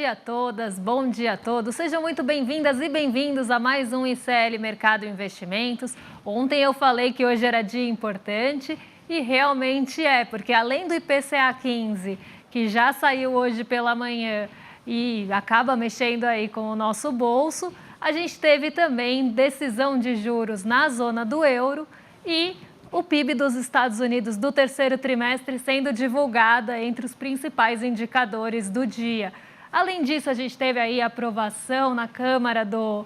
dia a todas, bom dia a todos. Sejam muito bem-vindas e bem-vindos a mais um ICL Mercado Investimentos. Ontem eu falei que hoje era dia importante e realmente é, porque além do IPCA 15, que já saiu hoje pela manhã e acaba mexendo aí com o nosso bolso, a gente teve também decisão de juros na zona do euro e o PIB dos Estados Unidos do terceiro trimestre sendo divulgada entre os principais indicadores do dia. Além disso, a gente teve aí a aprovação na Câmara do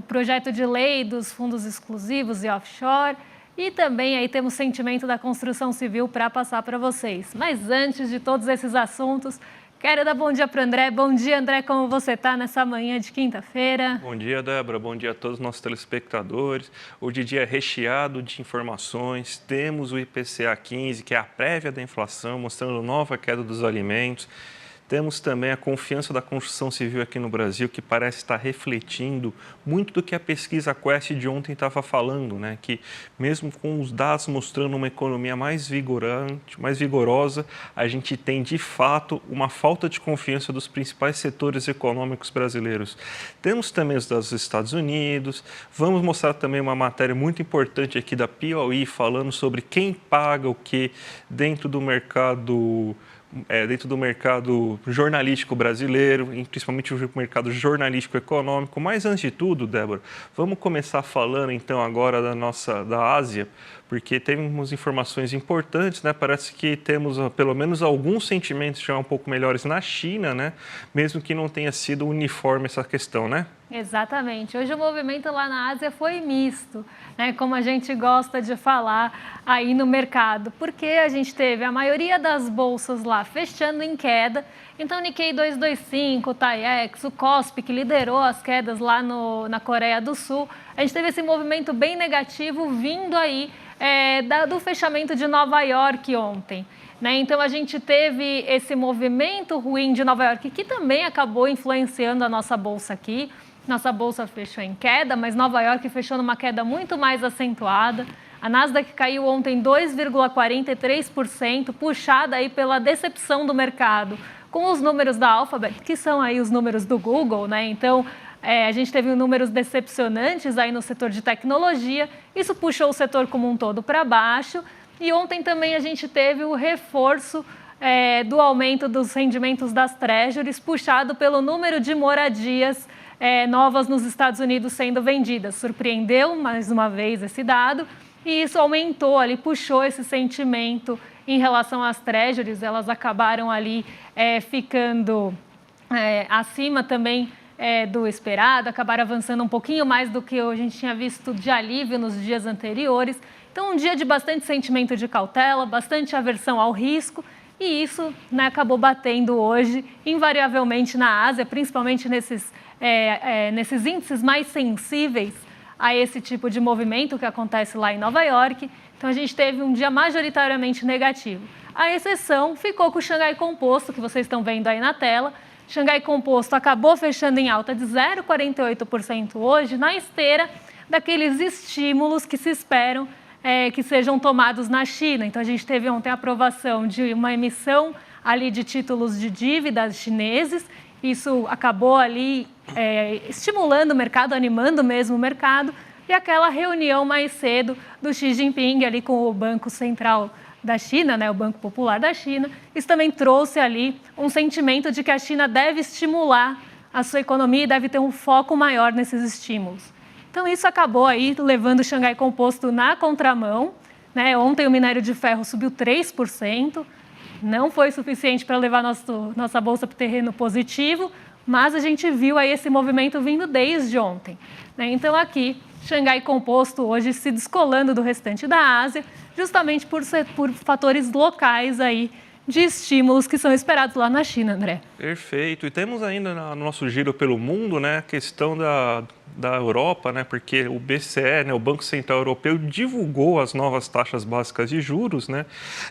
projeto de lei dos fundos exclusivos e offshore e também aí temos sentimento da construção civil para passar para vocês. Mas antes de todos esses assuntos, quero dar bom dia para o André. Bom dia, André, como você está nessa manhã de quinta-feira? Bom dia, Débora. Bom dia a todos os nossos telespectadores. Hoje o dia é recheado de informações. Temos o IPCA 15, que é a prévia da inflação, mostrando nova queda dos alimentos. Temos também a confiança da construção civil aqui no Brasil, que parece estar refletindo muito do que a pesquisa Quest de ontem estava falando, né? Que mesmo com os dados mostrando uma economia mais vigorante, mais vigorosa, a gente tem de fato uma falta de confiança dos principais setores econômicos brasileiros. Temos também os dos Estados Unidos, vamos mostrar também uma matéria muito importante aqui da Piauí, falando sobre quem paga o que dentro do mercado jornalístico brasileiro, principalmente o mercado jornalístico econômico. Mas, antes de tudo, Débora, vamos começar falando, então, agora da Ásia, porque temos informações importantes, né? Parece que temos, pelo menos, alguns sentimentos já um pouco melhores na China, né? Mesmo que não tenha sido uniforme essa questão, né? Exatamente. Hoje o movimento lá na Ásia foi misto, né? Como a gente gosta de falar aí no mercado, porque a gente teve a maioria das bolsas lá fechando em queda. Então, o Nikkei 225, o TAIEX, o KOSPI, que liderou as quedas lá na Coreia do Sul, a gente teve esse movimento bem negativo vindo aí do fechamento de Nova York ontem. Né? Então, a gente teve esse movimento ruim de Nova York, que também acabou influenciando a nossa bolsa aqui. Nossa bolsa fechou em queda, mas Nova York fechou numa queda muito mais acentuada. A Nasdaq caiu ontem 2,43%, puxada aí pela decepção do mercado com os números da Alphabet, que são aí os números do Google, né? Então, a gente teve números decepcionantes aí no setor de tecnologia. Isso puxou o setor como um todo para baixo. E ontem também a gente teve o reforço do aumento dos rendimentos das Treasuries, puxado pelo número de moradias novas nos Estados Unidos sendo vendidas. Surpreendeu mais uma vez esse dado e isso aumentou ali, puxou esse sentimento em relação às Treasuries. Elas acabaram ali ficando acima também do esperado, acabaram avançando um pouquinho mais do que a gente tinha visto de alívio nos dias anteriores. Então, um dia de bastante sentimento de cautela, bastante aversão ao risco. E isso, né, acabou batendo hoje, invariavelmente, na Ásia, principalmente nesses índices mais sensíveis a esse tipo de movimento que acontece lá em Nova York. Então, a gente teve um dia majoritariamente negativo. A exceção ficou com o Xangai Composto, que vocês estão vendo aí na tela. Xangai Composto acabou fechando em alta de 0,48% hoje, na esteira daqueles estímulos que se esperam que sejam tomados na China. Então, a gente teve ontem a aprovação de uma emissão ali de títulos de dívidas chineses. Isso acabou ali estimulando o mercado, animando mesmo o mercado. E aquela reunião mais cedo do Xi Jinping ali com o Banco Central da China, né, o Banco Popular da China. Isso também trouxe ali um sentimento de que a China deve estimular a sua economia e deve ter um foco maior nesses estímulos. Então, isso acabou aí levando o Xangai Composto na contramão, né? Ontem o minério de ferro subiu 3%, não foi suficiente para levar nossa bolsa para o terreno positivo, mas a gente viu aí esse movimento vindo desde ontem, né? Então, aqui, Xangai Composto hoje se descolando do restante da Ásia, justamente por fatores locais aí de estímulos que são esperados lá na China, André. Perfeito. E temos ainda no nosso giro pelo mundo, né, a questão da Europa, né, porque o BCE, né, o Banco Central Europeu, divulgou as novas taxas básicas de juros, né,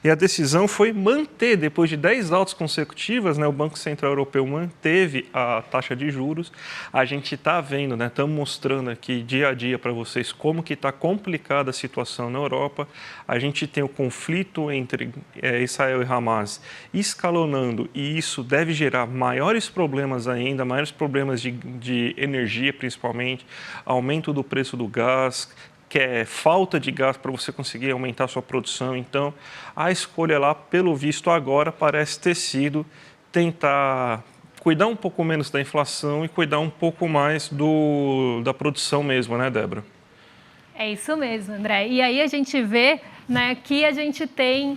e a decisão foi manter, depois de 10 altas consecutivas, né, o Banco Central Europeu manteve a taxa de juros. A gente está vendo, né, estamos mostrando aqui dia a dia para vocês como que está complicada a situação na Europa. A gente tem o conflito entre Israel e Hamas mas escalonando, e isso deve gerar maiores problemas ainda, maiores problemas de energia principalmente, aumento do preço do gás, que é falta de gás para você conseguir aumentar a sua produção. Então, a escolha lá, pelo visto agora, parece ter sido tentar cuidar um pouco menos da inflação e cuidar um pouco mais da produção mesmo, né, Débora? É isso mesmo, André. E aí a gente vê, né, que a gente tem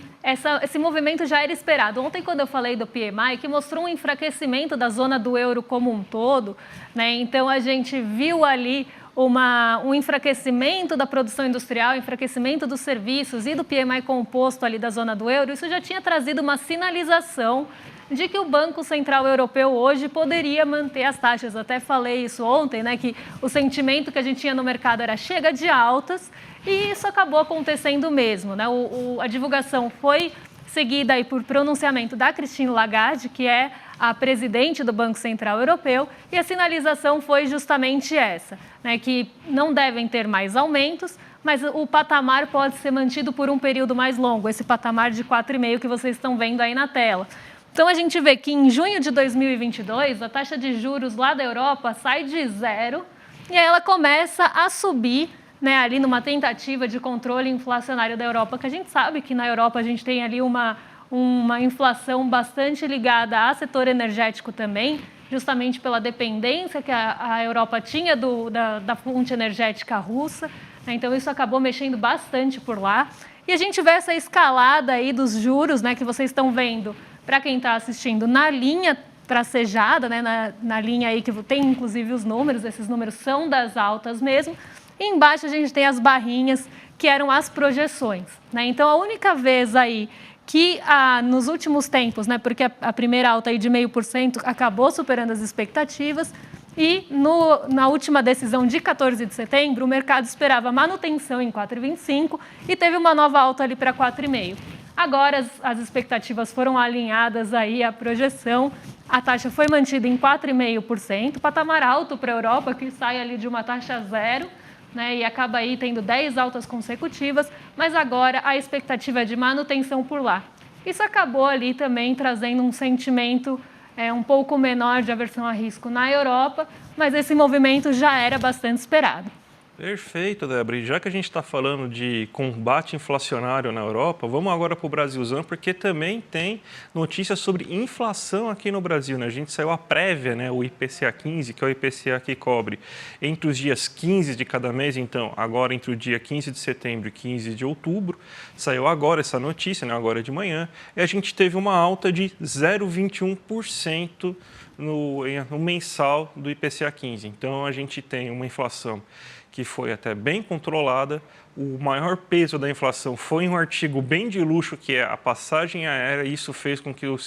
esse movimento já era esperado. Ontem, quando eu falei do PMI, que mostrou um enfraquecimento da zona do euro como um todo, né, então a gente viu ali um enfraquecimento da produção industrial, enfraquecimento dos serviços e do PMI composto ali da zona do euro. Isso já tinha trazido uma sinalização de que o Banco Central Europeu hoje poderia manter as taxas. Até falei isso ontem, né, que o sentimento que a gente tinha no mercado era chega de altas, e isso acabou acontecendo mesmo, né? A divulgação foi seguida aí por pronunciamento da Christine Lagarde, que é a presidente do Banco Central Europeu, e a sinalização foi justamente essa, né, que não devem ter mais aumentos, mas o patamar pode ser mantido por um período mais longo, esse patamar de 4,5 que vocês estão vendo aí na tela. Então, a gente vê que em junho de 2022, a taxa de juros lá da Europa sai de 0 e aí ela começa a subir, né, ali numa tentativa de controle inflacionário da Europa, que a gente sabe que na Europa a gente tem ali uma inflação bastante ligada ao setor energético também, justamente pela dependência que a Europa tinha da fonte energética russa, né, então isso acabou mexendo bastante por lá. E a gente vê essa escalada aí dos juros, né, que vocês estão vendo, para quem está assistindo, na linha tracejada, né, na linha aí que tem inclusive os números, esses números são das altas mesmo, e embaixo a gente tem as barrinhas que eram as projeções, né? Então, a única vez aí que nos últimos tempos, né, porque a primeira alta aí de 0,5% acabou superando as expectativas, e na última decisão de 14 de setembro, o mercado esperava manutenção em 4,25 e teve uma nova alta ali para 4,5%. Agora as expectativas foram alinhadas aí à projeção, a taxa foi mantida em 4,5%, patamar alto para a Europa, que sai ali de uma taxa zero, né, e acaba aí tendo 10 altas consecutivas, mas agora a expectativa é de manutenção por lá. Isso acabou ali também trazendo um sentimento um pouco menor de aversão a risco na Europa, mas esse movimento já era bastante esperado. Perfeito, Débora. E já que a gente está falando de combate inflacionário na Europa, vamos agora para o Brasilzão, porque também tem notícias sobre inflação aqui no Brasil, né? A gente saiu a prévia, né? O IPCA 15, que é o IPCA que cobre entre os dias 15 de cada mês, então agora entre o dia 15 de setembro e 15 de outubro, saiu agora essa notícia, né? Agora de manhã, e a gente teve uma alta de 0,21% no mensal do IPCA 15. Então, a gente tem uma inflação que foi até bem controlada. O maior peso da inflação foi em um artigo bem de luxo, que é a passagem aérea. Isso fez com que o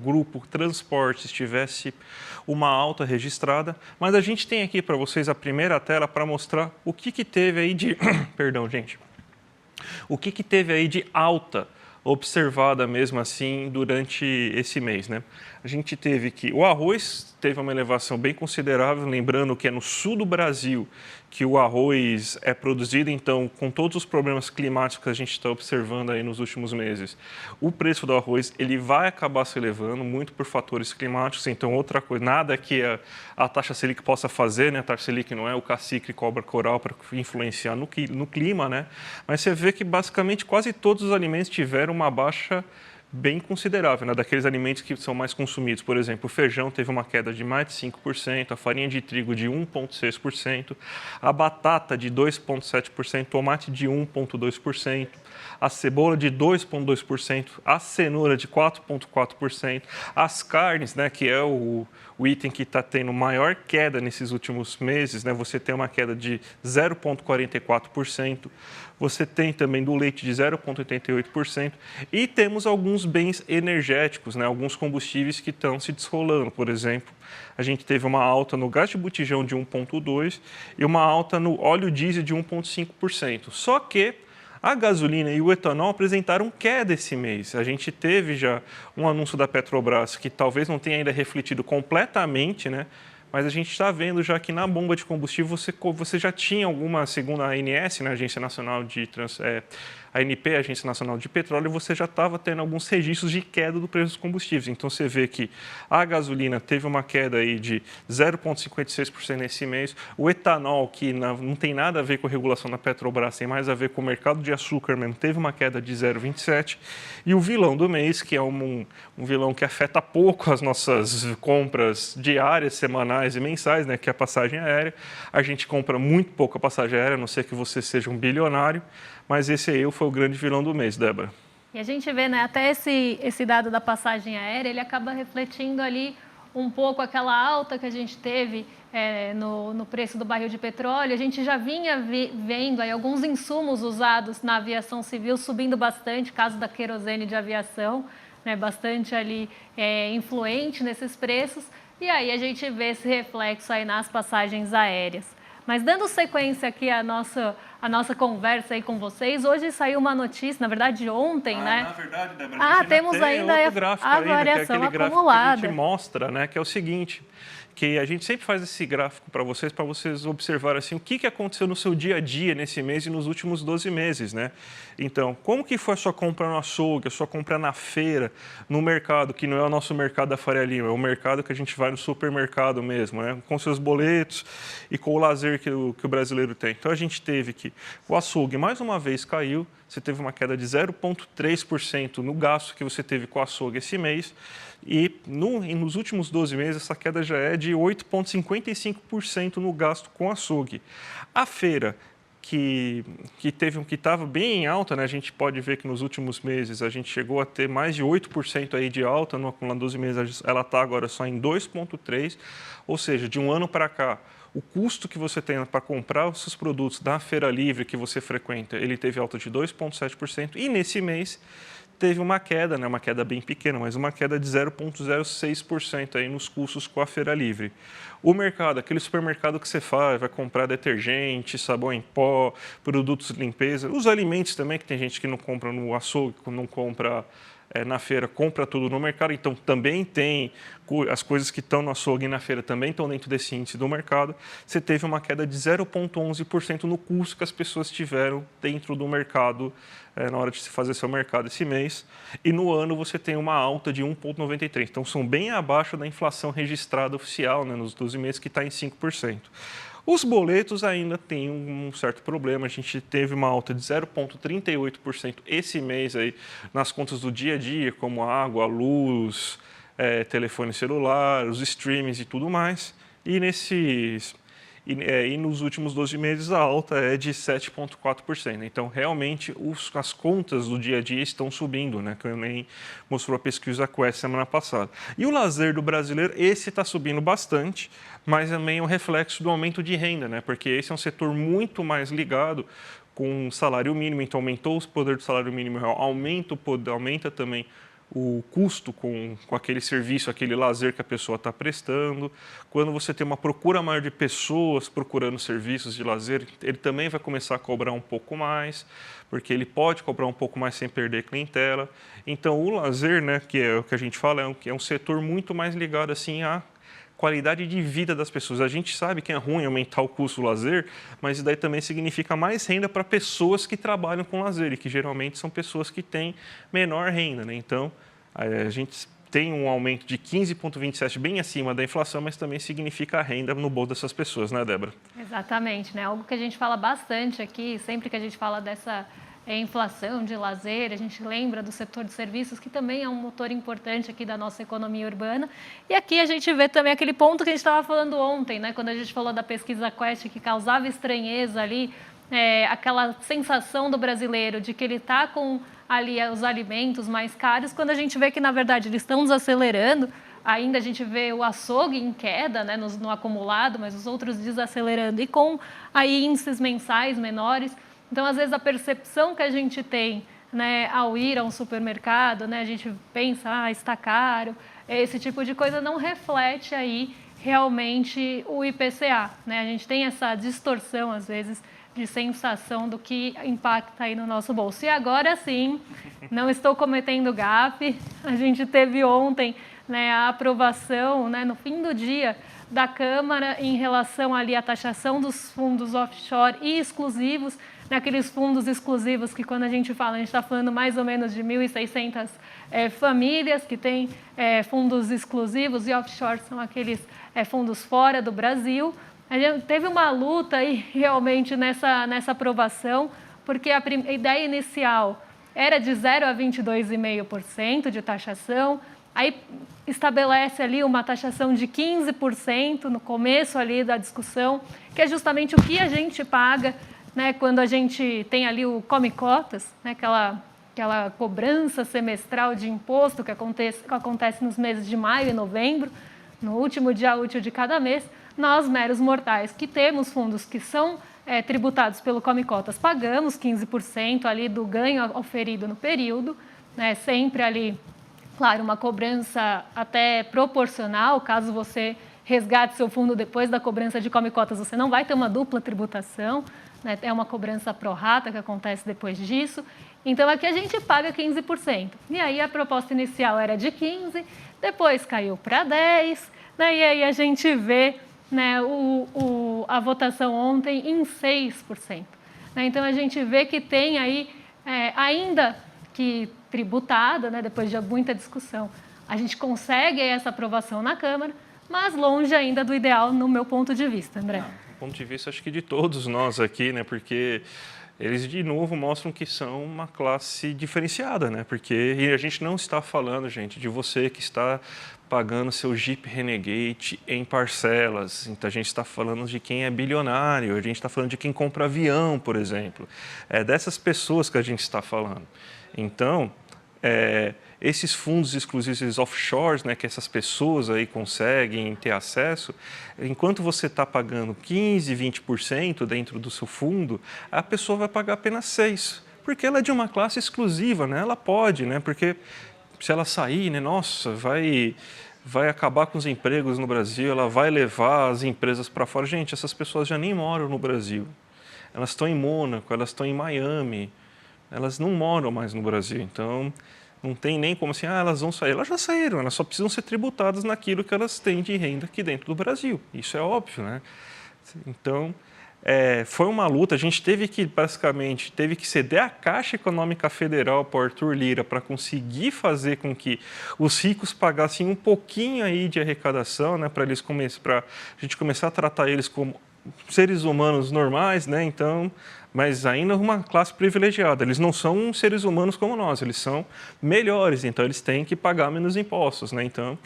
grupo transportes tivesse uma alta registrada. Mas a gente tem aqui para vocês a primeira tela para mostrar o que teve aí de... Perdão, gente. O que teve aí de alta observada mesmo assim durante esse mês, né? A gente teve que o arroz teve uma elevação bem considerável, lembrando que é no sul do Brasil que o arroz é produzido, então, com todos os problemas climáticos que a gente está observando aí nos últimos meses, o preço do arroz ele vai acabar se elevando muito por fatores climáticos. Então, outra coisa, nada que a taxa Selic possa fazer, né? A taxa Selic não é o cacique cobra coral para influenciar no clima, né? Mas você vê que basicamente quase todos os alimentos tiveram uma baixa bem considerável, né? Daqueles alimentos que são mais consumidos. Por exemplo, o feijão teve uma queda de mais de 5%, a farinha de trigo de 1,6%, a batata de 2,7%, tomate de 1,2%, a cebola de 2,2%, a cenoura de 4,4%, as carnes, né, que é o item que está tendo maior queda nesses últimos meses, né, você tem uma queda de 0,44%, você tem também do leite de 0,88% e temos alguns bens energéticos, né, alguns combustíveis que estão se desrolando. Por exemplo, a gente teve uma alta no gás de botijão de 1,2% e uma alta no óleo diesel de 1,5%. Só que a gasolina e o etanol apresentaram queda esse mês. A gente teve já um anúncio da Petrobras que talvez não tenha ainda refletido completamente, né? mas a gente está vendo já que na bomba de combustível você já tinha alguma, segundo a ANS, né, Agência Nacional de a ANP, a Agência Nacional de Petróleo, você já estava tendo alguns registros de queda do preço dos combustíveis. Então, você vê que a gasolina teve uma queda aí de 0,56% nesse mês. O etanol, que não tem nada a ver com a regulação da Petrobras, tem mais a ver com o mercado de açúcar mesmo, teve uma queda de 0,27%. E o vilão do mês, que é um vilão que afeta pouco as nossas compras diárias, semanais e mensais, né, que é a passagem aérea. A gente compra muito pouco a passagem aérea, a não ser que você seja um bilionário. Mas esse aí foi o grande vilão do mês, Débora. E a gente vê, né, até esse dado da passagem aérea, ele acaba refletindo ali um pouco aquela alta que a gente teve no preço do barril de petróleo. A gente já vinha vendo aí alguns insumos usados na aviação civil subindo bastante, caso da querosene de aviação, né, bastante ali influente nesses preços. E aí a gente vê esse reflexo aí nas passagens aéreas. Mas dando sequência aqui à nossa conversa aí com vocês, hoje saiu uma notícia, na verdade ontem, né? Na verdade, Débora, temos ainda a variação que é aquele acumulada. Que a gente mostra, né, que é o seguinte, que a gente sempre faz esse gráfico para vocês observarem assim, o que aconteceu no seu dia a dia nesse mês e nos últimos 12 meses, né? Então, como que foi a sua compra no açougue, a sua compra na feira, no mercado, que não é o nosso mercado da Faria Lima, é o mercado que a gente vai no supermercado mesmo, né? Com seus boletos e com o lazer que o brasileiro tem. Então, a gente teve que o açougue, mais uma vez, caiu, você teve uma queda de 0,3% no gasto que você teve com o açougue esse mês, e nos últimos 12 meses essa queda já é de 8,55% no gasto com açougue. A feira, que estava bem em alta, né? A gente pode ver que nos últimos meses a gente chegou a ter mais de 8% aí de alta, no acumulado 12 meses ela está agora só em 2,3%, ou seja, de um ano para cá, o custo que você tem para comprar os seus produtos da feira livre que você frequenta, ele teve alta de 2,7%, e nesse mês teve uma queda, né, uma queda bem pequena, mas uma queda de 0,06% aí nos custos com a feira livre. O mercado, aquele supermercado que você vai comprar detergente, sabão em pó, produtos de limpeza, os alimentos também, que tem gente que não compra no açougue, não compra na feira, compra tudo no mercado, então também tem as coisas que estão no açougue e na feira também estão dentro desse índice do mercado. Você teve uma queda de 0,11% no custo que as pessoas tiveram dentro do mercado na hora de se fazer seu mercado esse mês, e no ano você tem uma alta de 1,93%. Então são bem abaixo da inflação registrada oficial, né, nos 12 meses, que está em 5%. Os boletos ainda têm um certo problema. A gente teve uma alta de 0,38% esse mês aí nas contas do dia a dia, como água, luz, telefone celular, os streamings e tudo mais. E nos últimos 12 meses a alta é de 7,4%. Então, realmente, as contas do dia a dia estão subindo, né? Que nem mostrou a pesquisa Quest semana passada. E o lazer do brasileiro, esse está subindo bastante, mas também é um reflexo do aumento de renda, né? Porque esse é um setor muito mais ligado com o salário mínimo, então aumentou o poder do salário mínimo real, aumenta também o custo com aquele serviço, aquele lazer que a pessoa está prestando. Quando você tem uma procura maior de pessoas procurando serviços de lazer, ele também vai começar a cobrar um pouco mais, porque ele pode cobrar um pouco mais sem perder clientela. Então, o lazer, né, que é o que a gente fala, é um setor muito mais ligado assim à qualidade de vida das pessoas. A gente sabe que é ruim aumentar o custo do lazer, mas isso daí também significa mais renda para pessoas que trabalham com lazer e que geralmente são pessoas que têm menor renda, né? Então, a gente tem um aumento de 15,27 bem acima da inflação, mas também significa a renda no bolso dessas pessoas, né, Débora? Exatamente, né? Algo que a gente fala bastante aqui, sempre que a gente fala dessa inflação de lazer, a gente lembra do setor de serviços, que também é um motor importante aqui da nossa economia urbana. E aqui a gente vê também aquele ponto que a gente estava falando ontem, né? Quando a gente falou da pesquisa Quest, que causava estranheza ali, aquela sensação do brasileiro de que ele está com ali os alimentos mais caros, quando a gente vê que, na verdade, eles estão desacelerando. Ainda a gente vê o açougue em queda, né, no acumulado, mas os outros desacelerando e com aí índices mensais menores. Então, às vezes, a percepção que a gente tem, né, ao ir a um supermercado, né, a gente pensa, está caro, esse tipo de coisa não reflete aí realmente o IPCA, né? A gente tem essa distorção, às vezes, de sensação do que impacta aí no nosso bolso. E agora sim, não estou cometendo gafe, a gente teve ontem, né, a aprovação, né, no fim do dia, da Câmara em relação ali à taxação dos fundos offshore e exclusivos, naqueles fundos exclusivos que quando a gente está falando mais ou menos de 1.600 famílias que têm fundos exclusivos, e offshore são aqueles fundos fora do Brasil. A gente teve uma luta aí realmente nessa aprovação, porque a ideia inicial era de 0 a 22,5% de taxação, aí estabelece ali uma taxação de 15% no começo ali da discussão, que é justamente o que a gente paga, né, quando a gente tem ali o Come Cotas, né, aquela cobrança semestral de imposto que acontece nos meses de maio e novembro, no último dia útil de cada mês. Nós, meros mortais, que temos fundos que são tributados pelo Come Cotas, pagamos 15% ali do ganho oferido no período, né, sempre ali, claro, uma cobrança até proporcional. Caso você resgate seu fundo depois da cobrança de Come Cotas, você não vai ter uma dupla tributação, né, é uma cobrança pro rata que acontece depois disso. Então, aqui a gente paga 15%. E aí a proposta inicial era de 15%, depois caiu para 10%, né, e aí a gente vê, né, a votação ontem em 6%. Né? Então, a gente vê que tem aí, ainda que tributada, né, depois de muita discussão, a gente consegue essa aprovação na Câmara, mas longe ainda do ideal, no meu ponto de vista, André. Do ponto de vista, acho que de todos nós aqui, né, porque eles, de novo, mostram que são uma classe diferenciada, né, porque a gente não está falando, gente, de você que está pagando seu Jeep Renegade em parcelas. Então, a gente está falando de quem é bilionário, a gente está falando de quem compra avião, por exemplo. É dessas pessoas que a gente está falando. Então, esses fundos exclusivos, esses offshores, né, que essas pessoas aí conseguem ter acesso, enquanto você está pagando 15%, 20% dentro do seu fundo, a pessoa vai pagar apenas 6%, porque ela é de uma classe exclusiva, né? Ela pode, né? Porque se ela sair, né, nossa, vai acabar com os empregos no Brasil, ela vai levar as empresas para fora. Gente, essas pessoas já nem moram no Brasil. Elas estão em Mônaco, elas estão em Miami, elas não moram mais no Brasil. Então, não tem nem como assim, elas vão sair. Elas já saíram, elas só precisam ser tributadas naquilo que elas têm de renda aqui dentro do Brasil. Isso é óbvio, né? Então, foi uma luta. A gente basicamente, teve que ceder a Caixa Econômica Federal para o Arthur Lira para conseguir fazer com que os ricos pagassem um pouquinho aí de arrecadação, né? Para a gente começar a tratar eles como seres humanos normais, né? Então, mas ainda uma classe privilegiada. Eles não são seres humanos como nós, eles são melhores, então eles têm que pagar menos impostos, né? Então,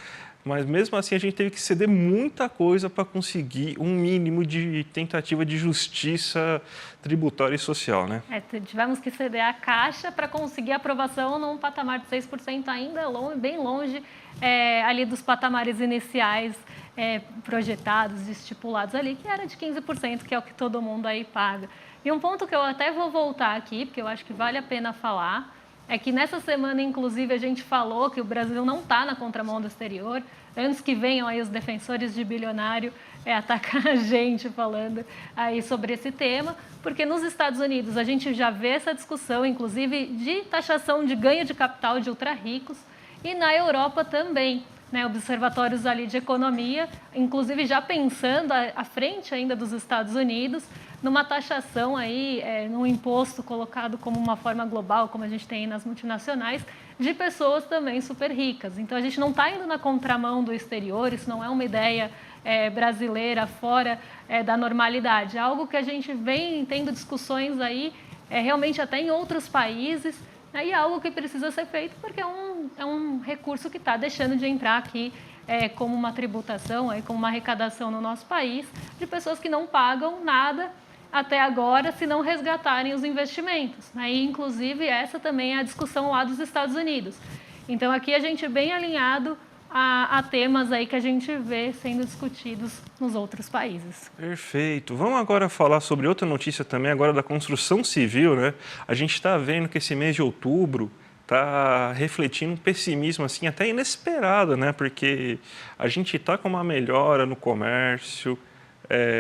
mas mesmo assim a gente teve que ceder muita coisa para conseguir um mínimo de tentativa de justiça tributária e social, né? Tivemos que ceder a Caixa para conseguir aprovação num patamar de 6%, ainda bem longe ali dos patamares iniciais projetados, estipulados ali, que era de 15%, que é o que todo mundo aí paga. E um ponto que eu até vou voltar aqui, porque eu acho que vale a pena falar, é que nessa semana, inclusive, a gente falou que o Brasil não está na contramão do exterior. Antes que venham aí os defensores de bilionário atacar a gente falando aí sobre esse tema, porque nos Estados Unidos a gente já vê essa discussão, inclusive, de taxação de ganho de capital de ultra-ricos, e na Europa também, né, observatórios ali de economia, inclusive já pensando à frente ainda dos Estados Unidos, numa taxação aí, num imposto colocado como uma forma global, como a gente tem nas multinacionais, de pessoas também super ricas. Então, a gente não está indo na contramão do exterior, isso não é uma ideia brasileira fora da normalidade. É algo que a gente vem tendo discussões aí, realmente até em outros países, né, e é algo que precisa ser feito porque é um recurso que está deixando de entrar aqui como uma tributação, como uma arrecadação no nosso país, de pessoas que não pagam nada até agora, se não resgatarem os investimentos. Aí, inclusive, essa também é a discussão lá dos Estados Unidos. Então, aqui a gente bem alinhado a temas aí que a gente vê sendo discutidos nos outros países. Perfeito. Vamos agora falar sobre outra notícia também, agora da construção civil, né? A gente está vendo que esse mês de outubro está refletindo um pessimismo assim até inesperado, né? Porque a gente está com uma melhora no comércio,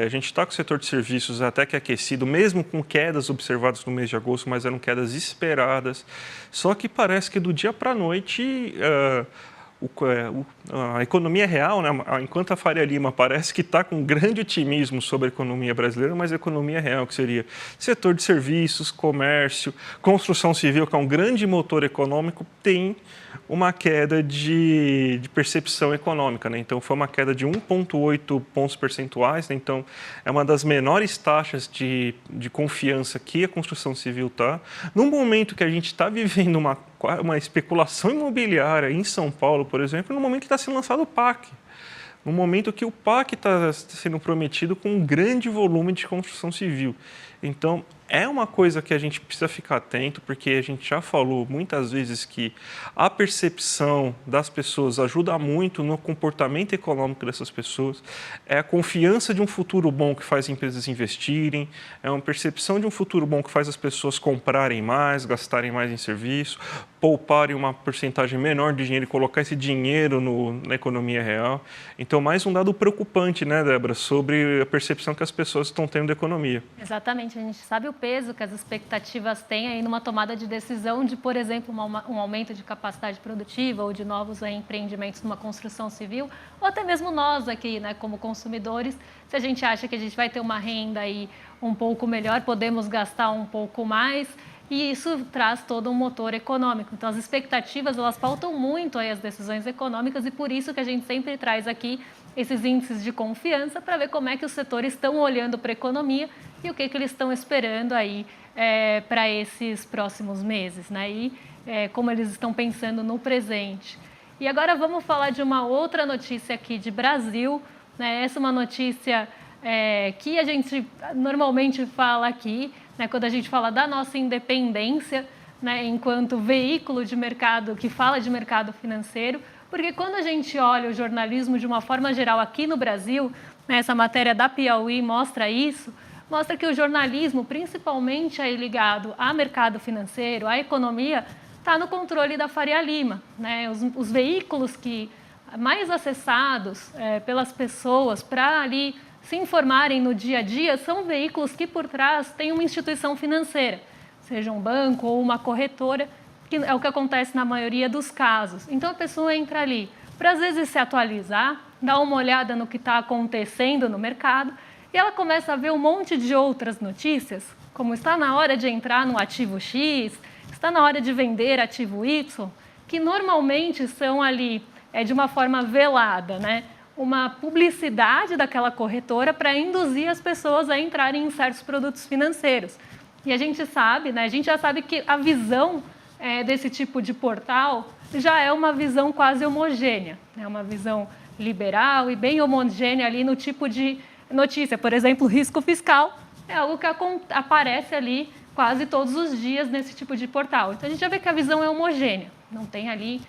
a gente está com o setor de serviços até que aquecido, mesmo com quedas observadas no mês de agosto, mas eram quedas esperadas. Só que parece que do dia para a noite a economia real, né, enquanto a Faria Lima parece que está com um grande otimismo sobre a economia brasileira, mas a economia real, que seria setor de serviços, comércio, construção civil, que é um grande motor econômico, tem uma queda de percepção econômica, né? Então, foi uma queda de 1,8 pontos percentuais, né? Então, é uma das menores taxas de confiança que a construção civil está. No momento que a gente está vivendo uma especulação imobiliária em São Paulo, por exemplo, no momento que está sendo lançado o PAC. No momento que o PAC está sendo prometido com um grande volume de construção civil. Então, é uma coisa que a gente precisa ficar atento, porque a gente já falou muitas vezes que a percepção das pessoas ajuda muito no comportamento econômico dessas pessoas. É a confiança de um futuro bom que faz empresas investirem, é uma percepção de um futuro bom que faz as pessoas comprarem mais, gastarem mais em serviço, pouparem uma porcentagem menor de dinheiro e colocar esse dinheiro na economia real. Então, mais um dado preocupante, né, Débora, sobre a percepção que as pessoas estão tendo da economia. Exatamente, a gente sabe o peso que as expectativas têm aí numa tomada de decisão de, por exemplo, um aumento de capacidade produtiva ou de novos empreendimentos numa construção civil, ou até mesmo nós aqui, né, como consumidores, se a gente acha que a gente vai ter uma renda aí um pouco melhor, podemos gastar um pouco mais, e isso traz todo um motor econômico. Então, as expectativas, elas pautam muito aí as decisões econômicas e por isso que a gente sempre traz aqui esses índices de confiança para ver como é que os setores estão olhando para a economia e o que eles estão esperando aí para esses próximos meses, né? E como eles estão pensando no presente. E agora vamos falar de uma outra notícia aqui de Brasil, né? Essa é uma notícia que a gente normalmente fala aqui, né? Quando a gente fala da nossa independência, né? Enquanto veículo de mercado que fala de mercado financeiro, porque quando a gente olha o jornalismo de uma forma geral aqui no Brasil, né? Essa matéria da Piauí mostra isso, mostra que o jornalismo, principalmente aí ligado ao mercado financeiro, à economia, está no controle da Faria Lima, né? Os veículos que mais acessados pelas pessoas para ali se informarem no dia a dia são veículos que por trás têm uma instituição financeira, seja um banco ou uma corretora, que é o que acontece na maioria dos casos. Então a pessoa entra ali para às vezes se atualizar, dar uma olhada no que está acontecendo no mercado, e ela começa a ver um monte de outras notícias, como está na hora de entrar no ativo X, está na hora de vender ativo Y, que normalmente são ali de uma forma velada, né? Uma publicidade daquela corretora para induzir as pessoas a entrarem em certos produtos financeiros. E a gente sabe, né? A gente já sabe que a visão desse tipo de portal já é uma visão quase homogênea, é uma visão liberal e bem homogênea ali no tipo de notícia. Por exemplo, risco fiscal é algo que aparece ali quase todos os dias nesse tipo de portal. Então, a gente já vê que a visão é homogênea, não tem ali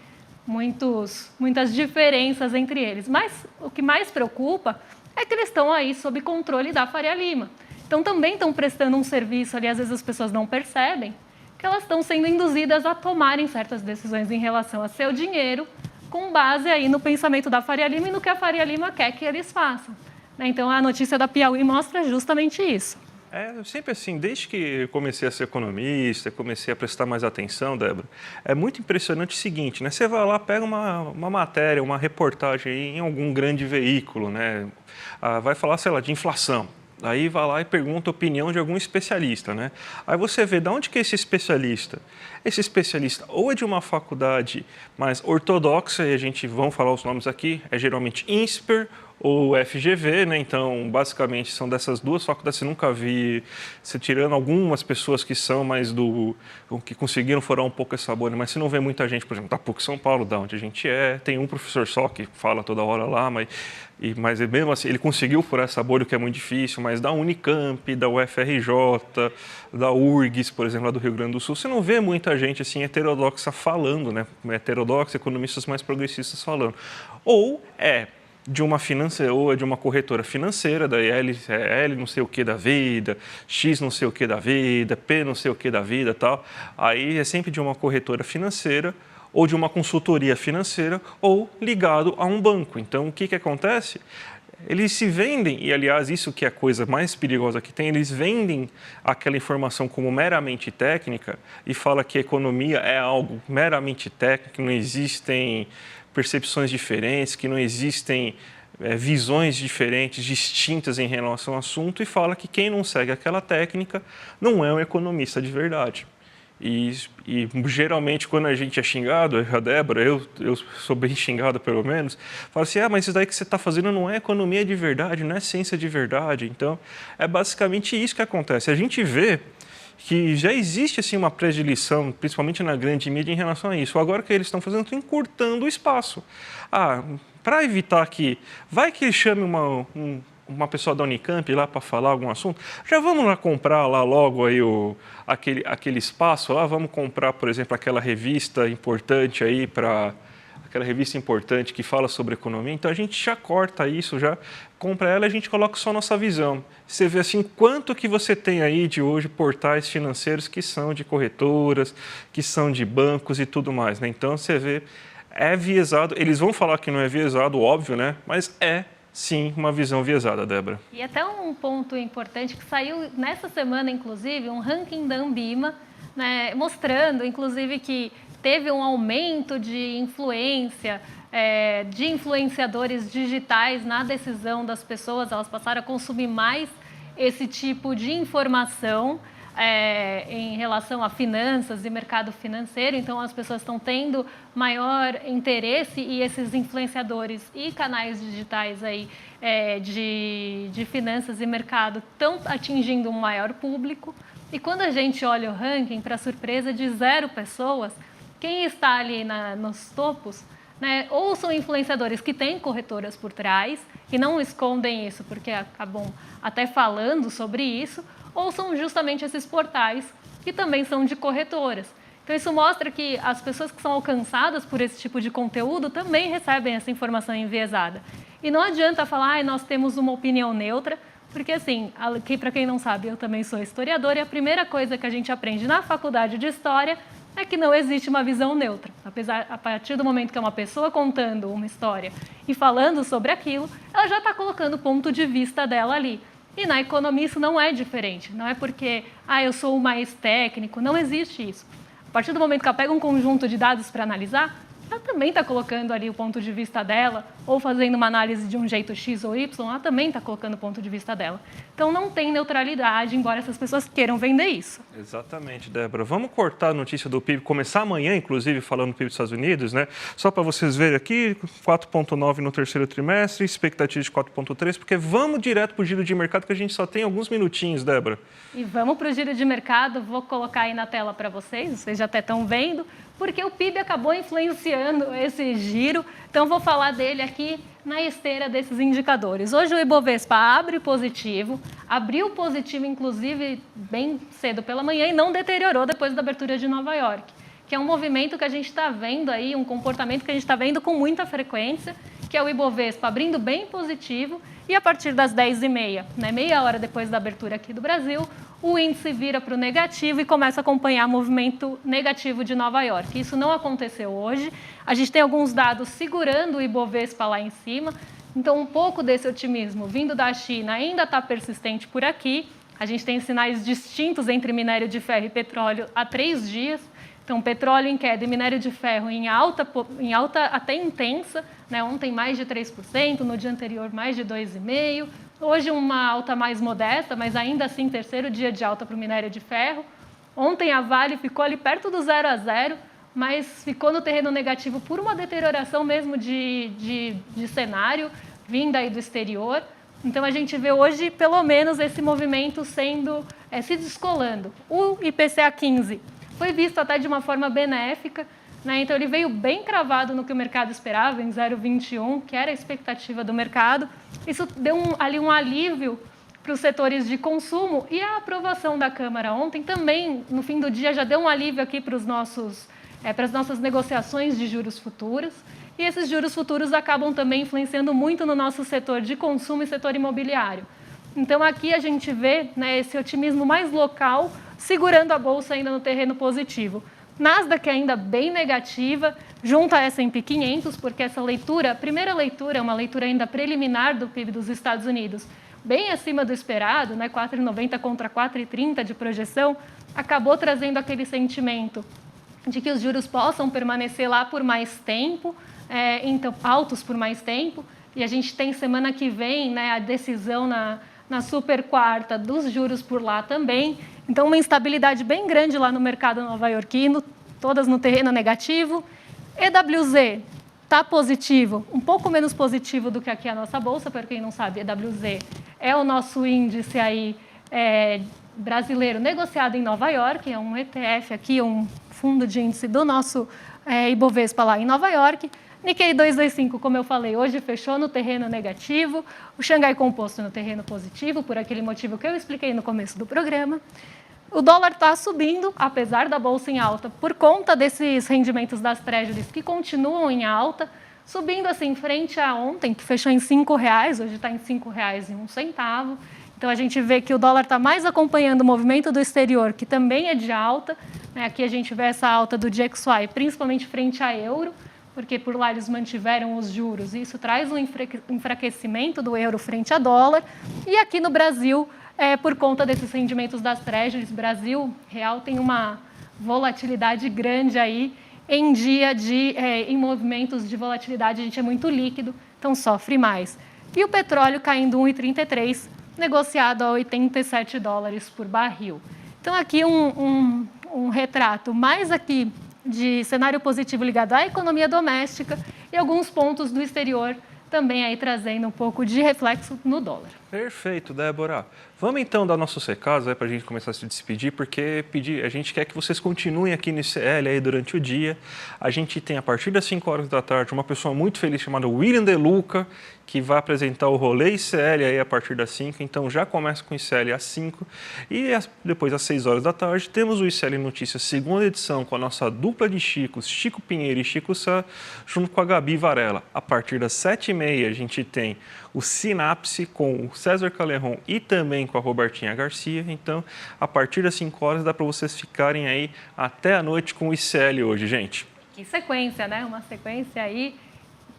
muitas diferenças entre eles. Mas o que mais preocupa é que eles estão aí sob controle da Faria Lima. Então, também estão prestando um serviço ali, às vezes as pessoas não percebem, que elas estão sendo induzidas a tomarem certas decisões em relação a seu dinheiro, com base aí no pensamento da Faria Lima e no que a Faria Lima quer que eles façam. Então, a notícia da Piauí mostra justamente isso. Sempre assim, desde que comecei a ser economista, comecei a prestar mais atenção, Débora, é muito impressionante o seguinte, né? Você vai lá, pega uma matéria, uma reportagem aí em algum grande veículo, né? Vai falar, sei lá, de inflação. Aí vai lá e pergunta a opinião de algum especialista, né? Aí você vê de onde que é esse especialista. Esse especialista ou é de uma faculdade mais ortodoxa, e vamos falar os nomes aqui, é geralmente INSPER ou FGV, né? Então, basicamente, são dessas duas faculdades. Você nunca vi, você tirando algumas pessoas que são mais que conseguiram furar um pouco essa bolha, mas você não vê muita gente, por exemplo, da PUC São Paulo, da onde a gente tem um professor só que fala toda hora lá, mas mesmo assim, ele conseguiu furar essa bolha, o que é muito difícil, mas da Unicamp, da UFRJ, da URGS, por exemplo, lá do Rio Grande do Sul, você não vê muita gente assim heterodoxa falando, né? Heterodoxa, economistas mais progressistas falando. Ou de uma financeira, ou de uma corretora financeira, da L não sei o que da vida, X não sei o que da vida, P não sei o que da vida, tal. Aí é sempre de uma corretora financeira ou de uma consultoria financeira ou ligado a um banco. Então, o que acontece? Eles se vendem, e aliás, isso que é a coisa mais perigosa que tem, eles vendem aquela informação como meramente técnica e fala que a economia é algo meramente técnico, não existem percepções diferentes, que não existem visões diferentes, distintas em relação ao assunto, e fala que quem não segue aquela técnica não é um economista de verdade. E geralmente, quando a gente é xingado, a Débora, eu sou bem xingado pelo menos, fala assim, mas isso daí que você está fazendo não é economia de verdade, não é ciência de verdade. Então, é basicamente isso que acontece. A gente vê que já existe assim, uma predileção, principalmente na grande mídia, em relação a isso. Agora o que eles estão fazendo, estão encurtando o espaço. Para evitar que... Vai que ele chame uma pessoa da Unicamp lá para falar algum assunto, já vamos lá comprar lá logo aí aquele espaço lá, vamos comprar, por exemplo, aquela revista importante aí aquela revista importante que fala sobre economia, então a gente já corta isso, já compra ela e a gente coloca só a nossa visão. Você vê assim quanto que você tem aí de hoje portais financeiros que são de corretoras, que são de bancos e tudo mais, né? Então você vê, é viesado, eles vão falar que não é viesado, óbvio, né? Mas sim, uma visão viesada, Débora. E até um ponto importante que saiu nessa semana, inclusive, um ranking da Ambima, né, mostrando, inclusive, que teve um aumento de influência, de influenciadores digitais na decisão das pessoas, elas passaram a consumir mais esse tipo de informação em relação a finanças e mercado financeiro, então as pessoas estão tendo maior interesse e esses influenciadores e canais digitais aí, de finanças e mercado estão atingindo um maior público. E quando a gente olha o ranking, para surpresa de 0 pessoas, quem está ali nos topos, né, ou são influenciadores que têm corretoras por trás, que não escondem isso porque acabam até falando sobre isso, ou são justamente esses portais que também são de corretoras. Então, isso mostra que as pessoas que são alcançadas por esse tipo de conteúdo também recebem essa informação enviesada. E não adianta falar, nós temos uma opinião neutra, porque, assim, para quem não sabe, eu também sou historiadora, e a primeira coisa que a gente aprende na faculdade de História é que não existe uma visão neutra. A partir do momento que é uma pessoa contando uma história e falando sobre aquilo, ela já está colocando o ponto de vista dela ali. E na economia isso não é diferente, não é porque eu sou o mais técnico, não existe isso. A partir do momento que ela pega um conjunto de dados para analisar, ela também está colocando ali o ponto de vista dela, ou fazendo uma análise de um jeito X ou Y, ela também está colocando o ponto de vista dela. Então não tem neutralidade, embora essas pessoas queiram vender isso. Exatamente, Débora. Vamos cortar a notícia do PIB, começar amanhã, inclusive, falando do PIB dos Estados Unidos, né? Só para vocês verem aqui, 4,9 no terceiro trimestre, expectativa de 4,3, porque vamos direto para o giro de mercado, que a gente só tem alguns minutinhos, Débora. E vamos para o giro de mercado, vou colocar aí na tela para vocês já até estão vendo, porque o PIB acabou influenciando esse giro, então vou falar dele aqui na esteira desses indicadores. Hoje o Ibovespa abriu positivo inclusive bem cedo pela manhã e não deteriorou depois da abertura de Nova York, que é um movimento que a gente está vendo aí, um comportamento que a gente está vendo com muita frequência, que é o Ibovespa abrindo bem positivo e a partir das 10h30, né, meia hora depois da abertura aqui do Brasil, o índice vira para o negativo e começa a acompanhar o movimento negativo de Nova York. Isso não aconteceu hoje. A gente tem alguns dados segurando o Ibovespa lá em cima. Então, um pouco desse otimismo vindo da China ainda está persistente por aqui. A gente tem sinais distintos entre minério de ferro e petróleo há 3 dias. Então, petróleo em queda e minério de ferro em alta até intensa, né? Ontem mais de 3%, no dia anterior mais de 2,5%. Hoje uma alta mais modesta, mas ainda assim terceiro dia de alta para o minério de ferro. Ontem a Vale ficou ali perto do 0-0, mas ficou no terreno negativo por uma deterioração mesmo de cenário, vinda aí do exterior. Então a gente vê hoje pelo menos esse movimento sendo, se descolando. O IPCA 15 foi visto até de uma forma benéfica, né? Então ele veio bem cravado no que o mercado esperava, em 0,21, que era a expectativa do mercado. Isso deu ali um alívio para os setores de consumo e a aprovação da Câmara ontem também, no fim do dia, já deu um alívio aqui para as nossas negociações de juros futuros. E esses juros futuros acabam também influenciando muito no nosso setor de consumo e setor imobiliário. Então aqui a gente vê, né, esse otimismo mais local segurando a Bolsa ainda no terreno positivo. Nasdaq ainda bem negativa, junto a S&P 500, porque essa leitura, a primeira leitura, é uma leitura ainda preliminar do PIB dos Estados Unidos, bem acima do esperado, né, 4,90 contra 4,30 de projeção, acabou trazendo aquele sentimento de que os juros possam permanecer lá por mais tempo, então, altos por mais tempo, e a gente tem semana que vem, né, a decisão na super quarta dos juros por lá também. Então, uma instabilidade bem grande lá no mercado nova-iorquino, todas no terreno negativo. EWZ está positivo, um pouco menos positivo do que aqui a nossa bolsa, para quem não sabe, EWZ é o nosso índice aí, brasileiro negociado em Nova York, é um ETF aqui, um fundo de índice do nosso Ibovespa lá em Nova York. Nikkei 225, como eu falei, hoje fechou no terreno negativo, o Xangai Composto no terreno positivo, por aquele motivo que eu expliquei no começo do programa. O dólar está subindo, apesar da bolsa em alta, por conta desses rendimentos das treasuries que continuam em alta, subindo assim frente a ontem, que fechou em R$ 5,00, hoje está em R$ 5,01. Então, a gente vê que o dólar está mais acompanhando o movimento do exterior, que também é de alta. Aqui a gente vê essa alta do DXY, principalmente frente a euro, porque por lá eles mantiveram os juros. Isso traz um enfraquecimento do euro frente a dólar. E aqui no Brasil, por conta desses rendimentos das treasuries, Brasil real tem uma volatilidade grande aí em dia em movimentos de volatilidade, a gente é muito líquido, então sofre mais. E o petróleo caindo 1,33, negociado a $87 por barril. Então, aqui um retrato mais aqui de cenário positivo ligado à economia doméstica e alguns pontos do exterior também aí trazendo um pouco de reflexo no dólar. Perfeito, Débora. Vamos então dar nossos recados para a gente começar a se despedir, porque a gente quer que vocês continuem aqui no ICL aí durante o dia. A gente tem, a partir das 5 horas da tarde, uma pessoa muito feliz chamada William De Luca, que vai apresentar o rolê ICL aí a partir das 5, então já começa com o ICL às 5. E depois, às 6 horas da tarde, temos o ICL Notícias, segunda edição, com a nossa dupla de Chicos, Chico Pinheiro e Chico Sá, junto com a Gabi Varela. A partir das 7h30, a gente tem o Sinapse com o César Calerron e também com a Robertinha Garcia. Então, a partir das 5 horas, dá para vocês ficarem aí até a noite com o ICL hoje, gente. Que sequência, né? Uma sequência aí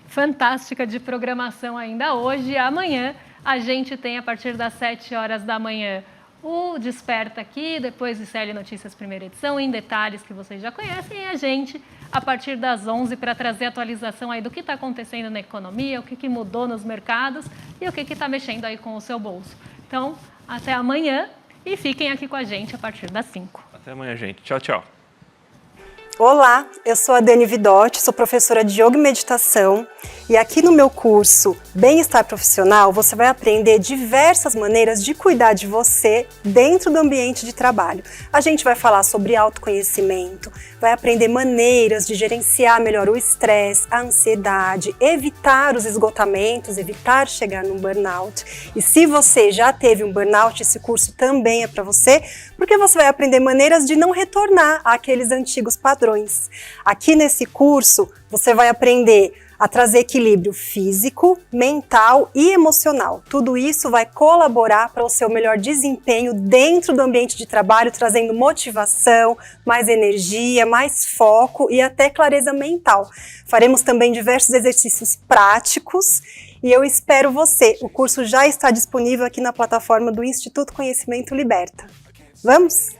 fantástica de programação ainda hoje. Amanhã a gente tem, a partir das 7 horas da manhã, o Desperta aqui, depois o ICL Notícias primeira edição, em detalhes que vocês já conhecem, e a gente, a partir das 11, para trazer atualização aí do que está acontecendo na economia, o que mudou nos mercados e o que está mexendo aí com o seu bolso. Então, até amanhã e fiquem aqui com a gente a partir das 5. Até amanhã, gente. Tchau, tchau. Olá, eu sou a Dani Vidotti, sou professora de Yoga e Meditação e aqui no meu curso Bem-Estar Profissional você vai aprender diversas maneiras de cuidar de você dentro do ambiente de trabalho. A gente vai falar sobre autoconhecimento, vai aprender maneiras de gerenciar melhor o estresse, a ansiedade, evitar os esgotamentos, evitar chegar num burnout. E se você já teve um burnout, esse curso também é para você, porque você vai aprender maneiras de não retornar àqueles antigos padrões. Aqui nesse curso, você vai aprender a trazer equilíbrio físico, mental e emocional. Tudo isso vai colaborar para o seu melhor desempenho dentro do ambiente de trabalho, trazendo motivação, mais energia, mais foco e até clareza mental. Faremos também diversos exercícios práticos e eu espero você. O curso já está disponível aqui na plataforma do Instituto Conhecimento Liberta. Vamos?